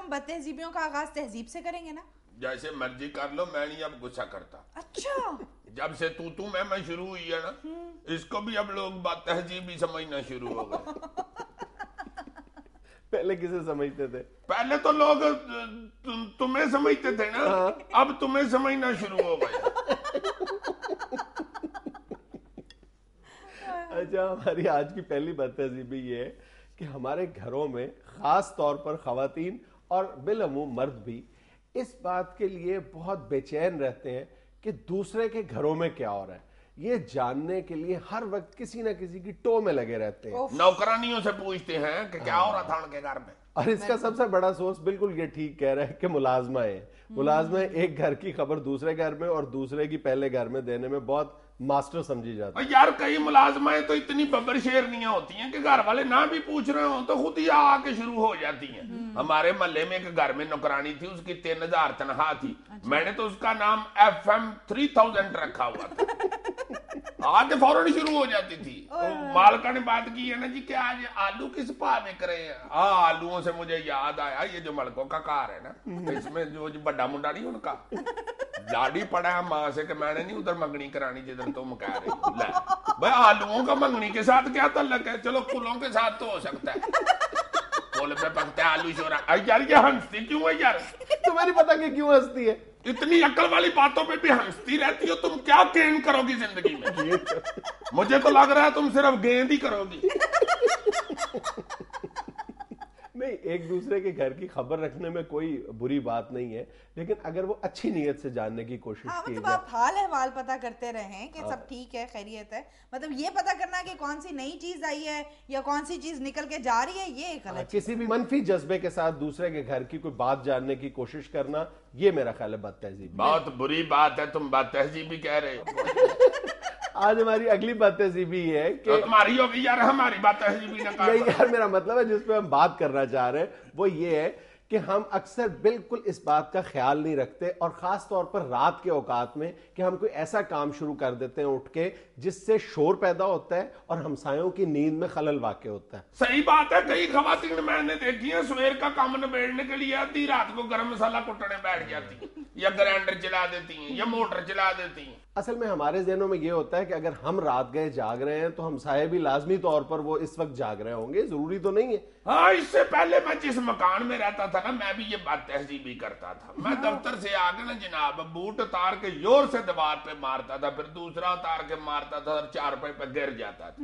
हम बदतहजीबियों का आगाज तहजीब से करेंगे ना। जैसे मर्जी कर लो, मैं नहीं अब गुस्सा करता। अच्छा, जब से तू मैं शुरू हुई है ना, इसको भी अब लोग बात तहजीब ही समझना शुरू हो गए। पहले किसे समझते थे? पहले तो लोग तुम्हें समझते थे ना, अब तुम्हें समझना शुरू हो गए। अच्छा, हमारी आज की पहली बदतहजीबी ये है कि हमारे घरों में खास तौर पर खवातीन और बिलअमूम मर्द भी इस बात के लिए बहुत बेचैन रहते हैं कि दूसरे के घरों में क्या हो रहा है। ये जानने के लिए हर वक्त किसी ना किसी की टो में लगे रहते हैं। नौकरानियों से पूछते हैं कि क्या हो रहा था उनके घर में। और इसका सबसे बड़ा सोर्स बिल्कुल ये ठीक कह रहा है कि मुलाजमा है। मुलाजमा एक घर की खबर दूसरे घर में और दूसरे की पहले घर में देने में बहुत मास्टर समझी जाती है। यार कई मुलाजमाएं तो इतनी बब्बर शेरनियां होती हैं कि घर वाले ना भी पूछ रहे हो तो खुद ही आके शुरू हो जाती हैं। हमारे मोहल्ले में एक घर में नौकरानी थी, उसकी 3000 तनख्वाह थी। अच्छा। मैंने तो उसका नाम FM 3000 रखा हुआ था। आके फौरन शुरू हो जाती थी। तो मालका ने बात की है ना जी कि आज आलू किस भाव में करे हैं। आलूओं से मुझे याद आया, ये जो मलकों का कार है ना, इसमें जो बड़ा मुंडा नहीं उनका लाड़ी पड़ा है माँ से कि मैंने नहीं उधर मंगनी करानी जिधर तुम कह रही हो। भाई आलूओं का मंगनी के साथ क्या ताल्लुक है? चलो कुलों के साथ तो हो सकता है, कुल पे पकते आलू शोरा। यार ये हंसती क्यों है यार? तुम्हें नहीं पता कि क्यों हंसती है? इतनी अक्ल वाली बातों पे भी हंसती रहती हो। तुम क्या गेंद करोगी जिंदगी में? मुझे तो लग रहा है तुम सिर्फ गेंद ही करोगी। नहीं, एक दूसरे के घर की खबर रखने में कोई बुरी बात नहीं है, लेकिन अगर वो अच्छी नीयत से जानने की कोशिश की मतलब जाए। आप हाल अहवाल पता करते रहें कि सब ठीक है, खैरियत है। मतलब ये पता करना कि कौन सी नई चीज आई है या कौन सी चीज निकल के जा रही है, ये गलत। किसी भी मनफी जज्बे के साथ दूसरे के घर की कोई बात जानने की कोशिश करना, ये मेरा ख्याल है बदतहजीब। बहुत बुरी बात है, तुम बदतहजीबी कह रहे हो। आज हमारी अगली बदतहजीबी है कि तो तुम्हारी होगी यार, हमारी बदतहजीबी ना कर। यही यार मेरा मतलब है, जिसपे हम बात करना चाह रहे हैं वो ये है कि हम अक्सर बिल्कुल इस बात का ख्याल नहीं रखते, और खास तौर पर रात के औकात में, कि हम कोई ऐसा काम शुरू कर देते हैं उठ के जिससे शोर पैदा होता है और हमसायों की नींद में खलल वाक़ई होता है। सही बात है, कई खवातीन मैंने देखी है सवेर का काम निबेड़ने के लिए आधी रात को गरम मसाला कुटने बैठ जाती है, या ग्राइंडर चला देती हैं, या मोटर चला देती हैं। असल में हमारे ज़हनों में ये होता है कि अगर हम रात गए जाग रहे हैं तो हमसाये भी लाजमी तौर पर वो इस वक्त जाग रहे होंगे, जरूरी तो नहीं है। हाँ, इससे पहले मैं जिस मकान में रहता था ना, मैं भी ये बात तहजीबी करता था। मैं दफ्तर से आगे ना जनाब बूट उतार के जोर से दीवार पे मारता था, फिर दूसरा उतार के मारता था और चारपाई पे गिर जाता था।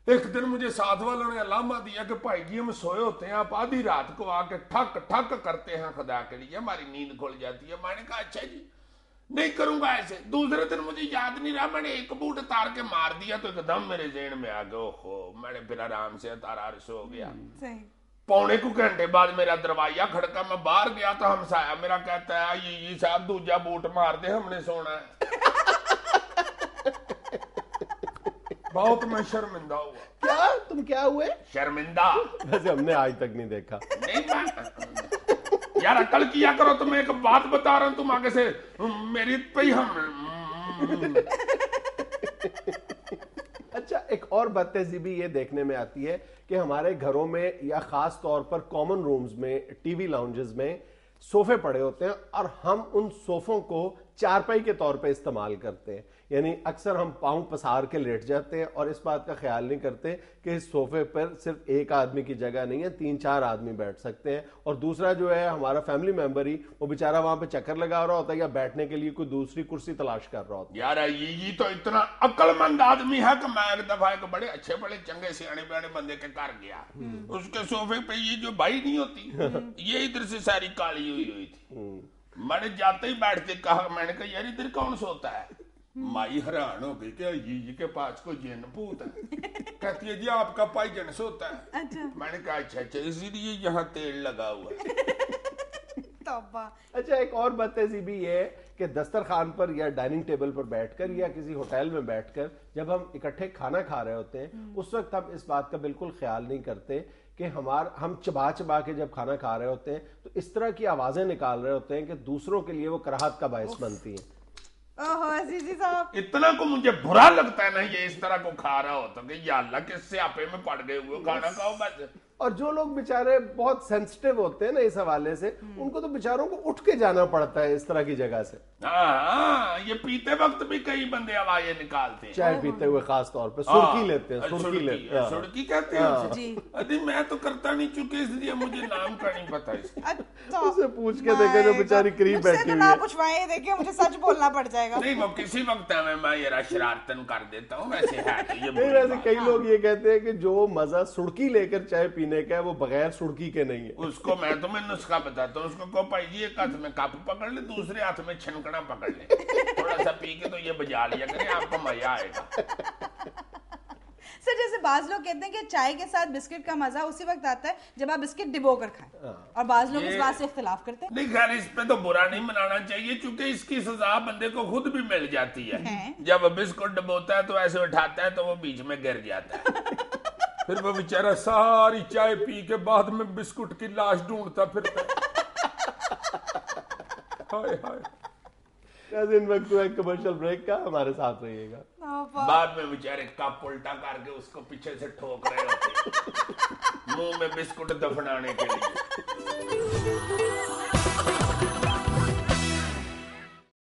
एक दिन मुझे साथ वालों ने अलामा दिया कि भाई जी हम सोए होते हैं, आप आधी रात को आके ठक ठक करते हैं, खुदा के लिए हमारी नींद खुल जाती है। मैंने कहा अच्छा जी, नहीं करूंगा ऐसे। दूसरे दिन मुझे याद नहीं रहा, मैंने एक बूट उतार के मार दिया तो एकदम मेरे जेहन में आ गया, ओहो। मैंने फिर आराम से उतारा, सो गया। पौने को घंटे बाद मेरा दरवाजा खड़का, मैं बाहर गया तो हमसाया मेरा कहता है ये साहब दूजा बूट मार दे, हमने सोना है। बहुत मैं शर्मिंदा हुआ। क्या तुम क्या हुए? शर्मिंदा? वैसे हमने आज तक नहीं देखा। नहीं मैं यार अकल किया करो। तुम्हें एक बात बता रहा हूं, तुम आगे से मेरी पे ही हम। अच्छा, एक और बदतहजीबी ये देखने में आती है कि हमारे घरों में या खास तौर पर कॉमन रूम्स में, टीवी लाउंजेस में सोफे पड़े होते हैं और हम उन सोफों को चारपाई के तौर पे इस्तेमाल करते हैं। यानी अक्सर हम पांव पसार के लेट जाते हैं और इस बात का ख्याल नहीं करते कि इस सोफे पर सिर्फ एक आदमी की जगह नहीं है, 3-4 आदमी बैठ सकते हैं। और दूसरा जो है हमारा फैमिली मेंबर ही, वो बेचारा वहां पे चक्कर लगा रहा होता है या बैठने के लिए कोई दूसरी कुर्सी तलाश कर रहा होता है। यार ये तो इतना अक्लमंद आदमी है कि मैं एक दफा एक बड़े अच्छे बड़े चंगे सियाने बयाने बंदे के घर गया। उसके सोफे पे ये जो भाई नहीं होती, ये इधर से सारी काली हुई थी। मैंने जाते ही बैठते कहा, मैंने कहा यार इधर कौन सोता है? माई हैरान हो गई, क्या ये के पास कोई जिन भूत है? कहती है जी आपका भाई जन सोता है। अच्छा। मैंने कहा अच्छा अच्छा, इसीलिए यहाँ तेल लगा हुआ है। अच्छा, एक और बदतहजीबी ये है कि दस्तरखान पर या डाइनिंग टेबल पर बैठकर या किसी होटल में बैठकर जब हम इकट्ठे खाना खा रहे होते हैं, उस वक्त हम इस बात का बिल्कुल ख्याल नहीं करते कि हम चबा चबा के जब खाना खा रहे होते हैं तो इस तरह की आवाजें निकाल रहे होते हैं कि दूसरों के लिए वो कराहत का बायस बनती है। ओहो अजीजी साहब, इतना को मुझे बुरा लगता है ना ये इस तरह को खा रहा हो तो कि या अल्लाह किससे आपे में पड़ गए हुए खाना खाओ बस। और जो लोग बेचारे बहुत सेंसिटिव होते हैं ना इस हवाले से, उनको तो बेचारों को उठ के जाना पड़ता है इस तरह की जगह से। हाँ, ये पीते वक्त भी कई बंदे आवाजें निकालते हैं, चाय पीते हुए खास तौर पे सुर्खी लेते हैं, सुर्खी लेते हैं। सुर्खी कहते हैं उसे। जी। अरे मैं तो करता नहीं चुके इसलिए मुझे नाम का नहीं पता इसका। अच्छा, उसे पूछ के देखे जो बेचारी करीब मुझसे बैठी तो हुई ना है। पूछवाए, देखिए मुझे सच बोलना पड़ जाएगा। नहीं वो किसी वक्त है मैं ये शरारतन कर देता हूँ, वैसे है तो ये नहीं, बुरी वैसे बात। कई लोग ये कहते हैं कि जो मजा सुर्खी लेकर चाय पीने का है वो बगैर सुर्खी के नहीं है। उसको मैं तुम्हें नुस्खा बताता हूँ, उसको कहो भाई जी एक हाथ में कप पकड़ ले, दूसरे हाथ में छनकना पकड़ ले, थोड़ा सा पी के तो ये बजा लिया करें, आपको मजा आएगा। सर जैसे बाज लोग कहते हैं कि चाय के साथ बिस्किट का मजा उसी वक्त आता है जब आप बिस्किट डिबो कर खाएं, और बाज लोग इस बात से इख्तिलाफ करते हैं। नहीं खैर इस पे तो बुरा नहीं मनाना चाहिए क्योंकि इसकी सजा बंदे को खुद भी मिल जाती है। हैं? जब बिस्कुट डबोता है तो ऐसे उठाता है तो वो बीच में गिर जाता है, फिर वो बेचारा सारी चाय पी के बाद में बिस्कुट की लाश ढूंढता फिरता है। हाय हाय। इन वक्त तो एक कमर्शियल ब्रेक का, हमारे साथ रहिएगा। बाद में बेचारे कप उल्टा करके उसको पीछे से ठोक रहे होते मुंह में बिस्कुट दफनाने के लिए।